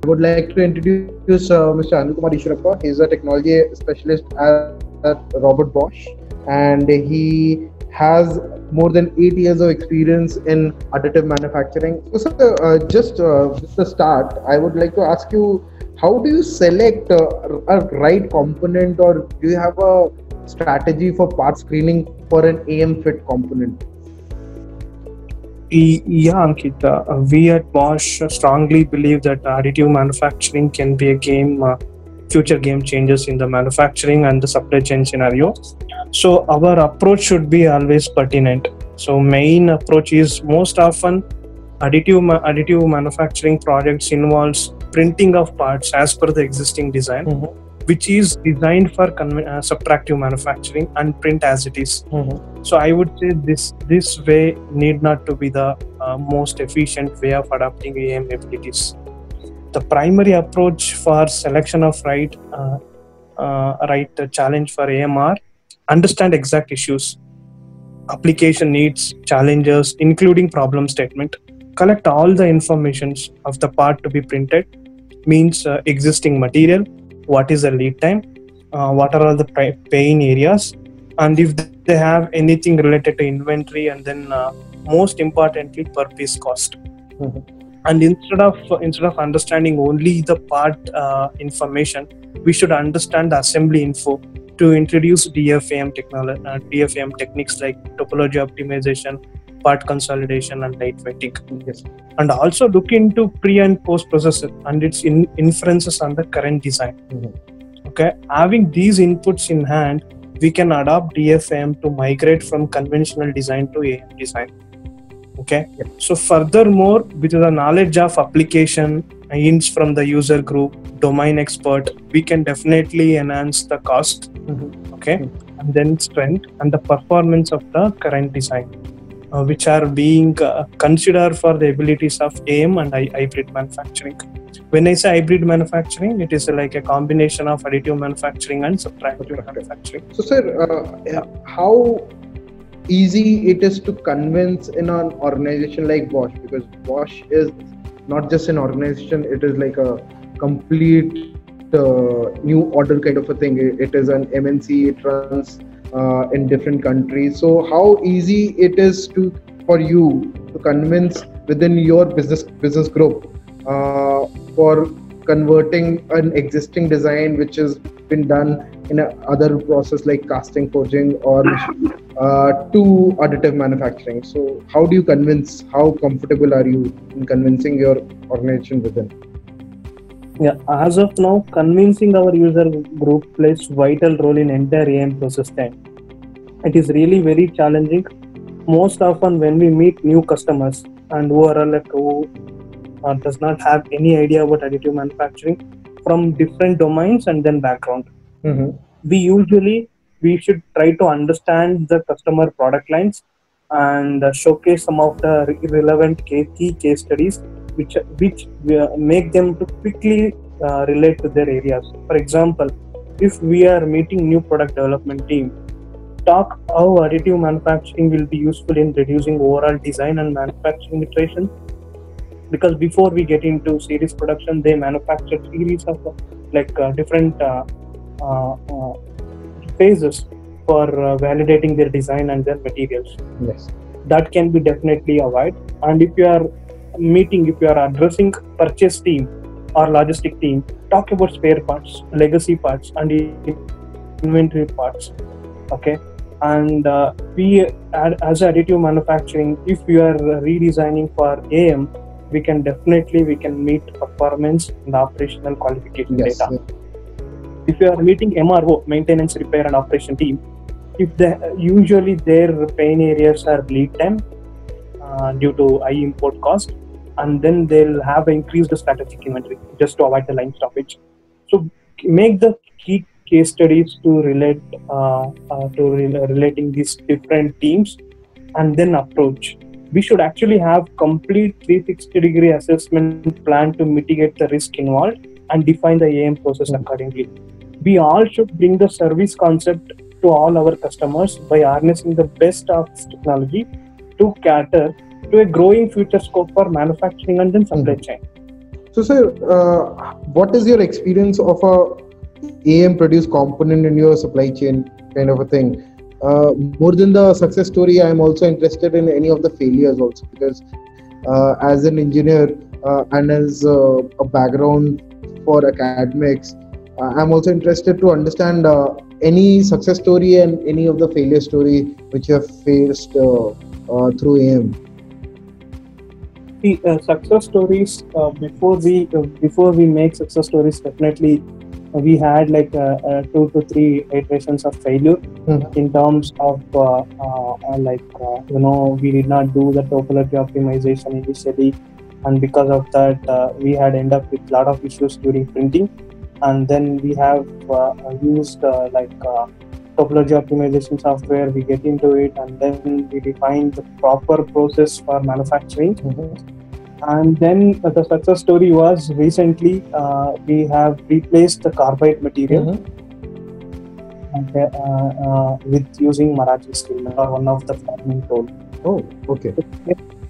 would like to introduce Mr. Anil Kumar Ishwarappa. He is a technology specialist at Robert Bosch, and he has more than 8 years of experience in additive manufacturing. So, sir, just the start, I would like to ask you, how do you select a right component, or do you have a strategy for part screening for an AM fit component? Yeah, Ankit, we at Bosch strongly believe that additive manufacturing can be a future game changers in the manufacturing and the supply chain scenario. So our approach should be always pertinent. So main approach is most often additive manufacturing projects involves printing of parts as per the existing design, which is designed for subtractive manufacturing and print as it is. So I would say this way need not to be the most efficient way of adapting AM abilities. The primary approach for selection of right challenge for AMR: understand exact issues, application needs, challenges, including problem statement. Collect all the informations of the part to be printed, means existing material, what is the lead time, what are all the pain areas, and if they have anything related to inventory, and then most importantly per piece cost. And instead of understanding only the part information, we should understand the assembly info to introduce DFAM techniques like topology optimization, part consolidation, and lightweighting. Yes. And also look into pre and post processor and its inferences on the current design. Okay, having these inputs in hand, we can adopt DFAM to migrate from conventional design to AM design. Okay, so furthermore, with the knowledge of application, hints from the user group, domain expert, we can definitely enhance the cost. Okay, and then strength and the performance of the current design, which are being considered for the abilities of AM and hybrid manufacturing. When I say hybrid manufacturing, it is like a combination of additive manufacturing and subtractive manufacturing. So, sir, how easy it is to convince in an organization like Bosch? Because Bosch is not just an organization, it is like a complete new order kind of a thing. It is an MNC, it runs in different countries. So how easy it is for you to convince within your business group for converting an existing design which has been done in other process like casting, forging, or to additive manufacturing? So how do you convince? How comfortable are you in convincing your organization within? Yeah, as of now, convincing our user group plays vital role in entire AM process time. It is really very challenging. Most often when we meet new customers and who does not have any idea about additive manufacturing from different domains and then background, we should try to understand the customer product lines and showcase some of the relevant key case studies which make them to quickly relate to their areas. For example, if we are meeting new product development team, talk how additive manufacturing will be useful in reducing overall design and manufacturing iterations, because before we get into series production, they manufacture series of different phases for validating their design and their materials. Yes, that can be definitely avoided. And if you are addressing purchase team or logistic team, talk about spare parts, legacy parts, and inventory parts. Okay, and we as additive manufacturing, if we are redesigning for AM, we can meet performance and operational qualification data. Yes. If you are meeting MRO, maintenance, repair, and operation team, if usually their pain areas are lead time due to high import cost, and then they'll have increased strategic inventory just to avoid the line stoppage. So make the key case studies to relating these different teams, and then approach. We should actually have complete 360-degree assessment plan to mitigate the risk involved and define the AM process accordingly. We all should bring the service concept to all our customers by harnessing the best of this technology to cater to a growing future scope for manufacturing and then supply chain. So, sir, what is your experience of a AM produced component in your supply chain kind of a thing? More than the success story, I am also interested in any of the failures also, because as an engineer and as a background for academics, I'm also interested to understand any success story and any of the failure story which you have faced through AM. The success stories, before we make success stories, definitely we had like 2 to 3 iterations of failure in terms of we did not do the topology optimization initially, and because of that we had ended up with a lot of issues during printing. And then we have used topology optimization software. We get into it, and then we define the proper process for manufacturing. And then the success story was recently we have replaced the carbide material with using Marathi steel, or one of the farming tool. Oh, okay.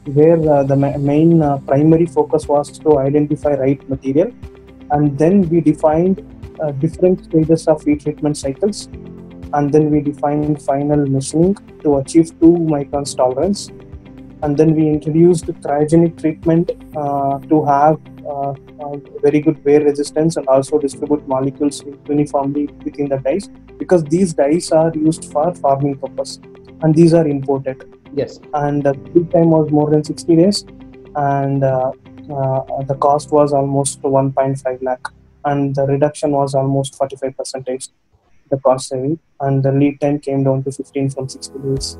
Where the main primary focus was to identify right material, and then we defined different stages of heat treatment cycles, and then we defined final machining to achieve 2 microns tolerance. And then we introduced cryogenic treatment to have very good wear resistance and also distribute molecules uniformly within the dies, because these dies are used for farming purpose and these are imported. Yes. And the lead time was more than 60 days, and the cost was almost 1.5 lakh, and the reduction was almost 45%, the cost saving, and the lead time came down to 15 from 60 days.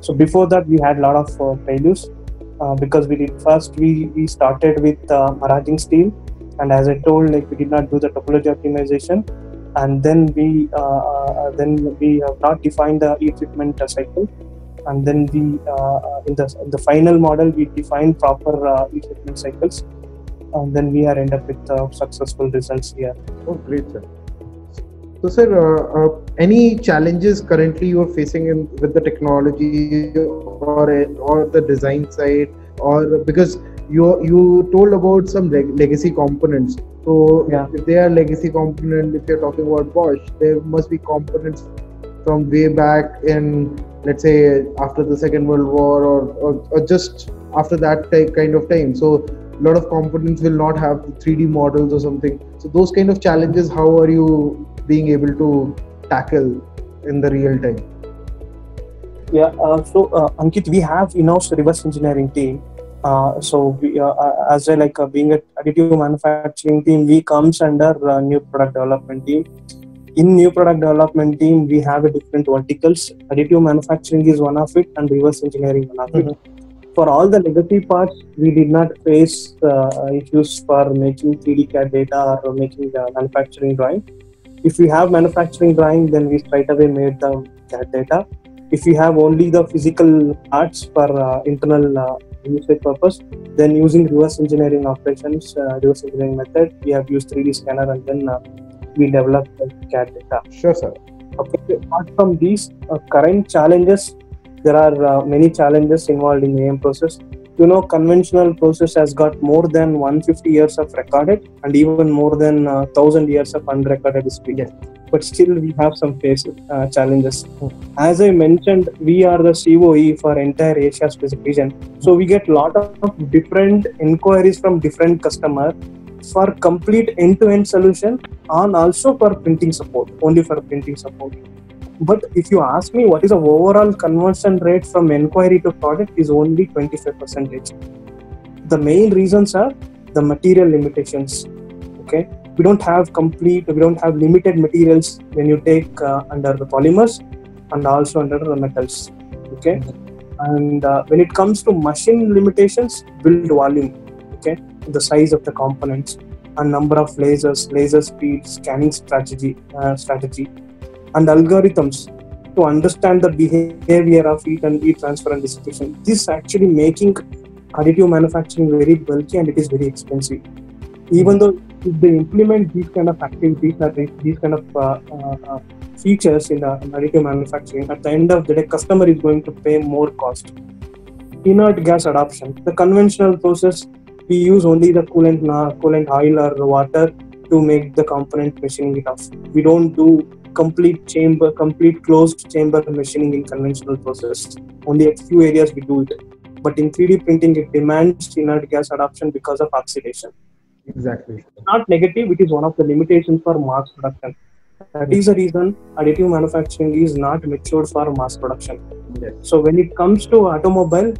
So before that, we had a lot of failures because we started with Marathi steel, and as I told, like we did not do the topology optimization, and then we have not defined the heat treatment cycle, and then we in the final model we defined proper heat treatment cycles, and then we are end up with successful results here. Oh, great, sir. So, sir, any challenges currently you are facing with the technology or the design side, or because you told about some legacy components. So, yeah, if they are legacy components, if you're talking about Bosch, there must be components from way back in, let's say, after the Second World War, or just after that kind of time. So, a lot of components will not have 3D models or something. So, those kind of challenges, how are you being able to tackle in the real time? Yeah, Ankit, we have in-house reverse engineering team. So we, as well, like being an additive manufacturing team, we comes under new product development team. In new product development team, we have a different verticals. Additive manufacturing is one of it, and reverse engineering one of it. For all the legacy parts, we did not face issues for making 3D CAD data or making the manufacturing drawing. If we have manufacturing drawing, then we straight away made the CAD data. If we have only the physical parts for internal usage purpose, then using reverse engineering operations, reverse engineering method, we have used 3D scanner, and then we developed the CAD data. Sure, sir. Okay. Apart from these current challenges, there are many challenges involved in the AM process. Conventional process has got more than 150 years of recorded and even more than 1,000 years of unrecorded history. Yes. But still, we have some challenges. As I mentioned, we are the COE for entire Asia Pacific region. So we get a lot of different inquiries from different customers for complete end-to-end solution, and also for printing support, only for printing support. But if you ask me what is the overall conversion rate from inquiry to product, is only 25%. The main reasons are the material limitations. Okay, we don't have limited materials when you take under the polymers and also under the metals. Okay, and when it comes to machine limitations, build volume. Okay, the size of the components and number of lasers, laser speed, scanning strategy. And algorithms to understand the behavior of heat and heat transfer and dissipation. This is actually making additive manufacturing very bulky, and it is very expensive. Even though if they implement these kind of activities, these kind of features in the additive manufacturing, at the end of the day, customer is going to pay more cost. Inert gas adoption. The conventional process we use only the coolant oil or water to make the component machining it off. We don't do complete closed chamber machining in conventional process. Only a few areas we do it. But in 3D printing, it demands inert gas adoption because of oxidation. Exactly. Not negative, it is one of the limitations for mass production. That is the reason additive manufacturing is not matured for mass production. Yes. So when it comes to automobile,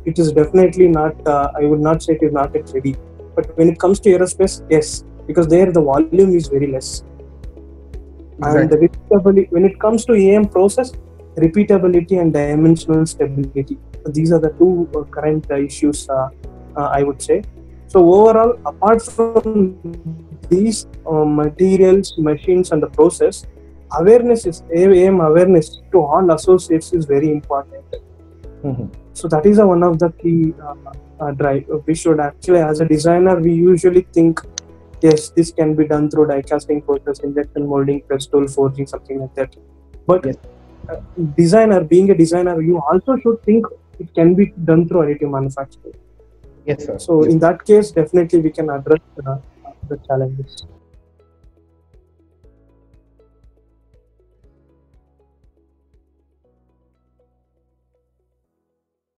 it is definitely not, I would not say it is not yet ready. But when it comes to aerospace, yes, because there the volume is very less. And the repeatability, when it comes to AM process, repeatability and dimensional stability. These are the two current issues, I would say. So overall, apart from these materials, machines, and the process, AM awareness to all associates is very important. So that is one of the key drive. We should actually, as a designer, we usually think, yes, this can be done through die casting process, injection molding, press tool, forging, something like that. But Yes. Being a designer, you also should think it can be done through additive manufacturing. Yes, sir. So in that case, definitely we can address the challenges.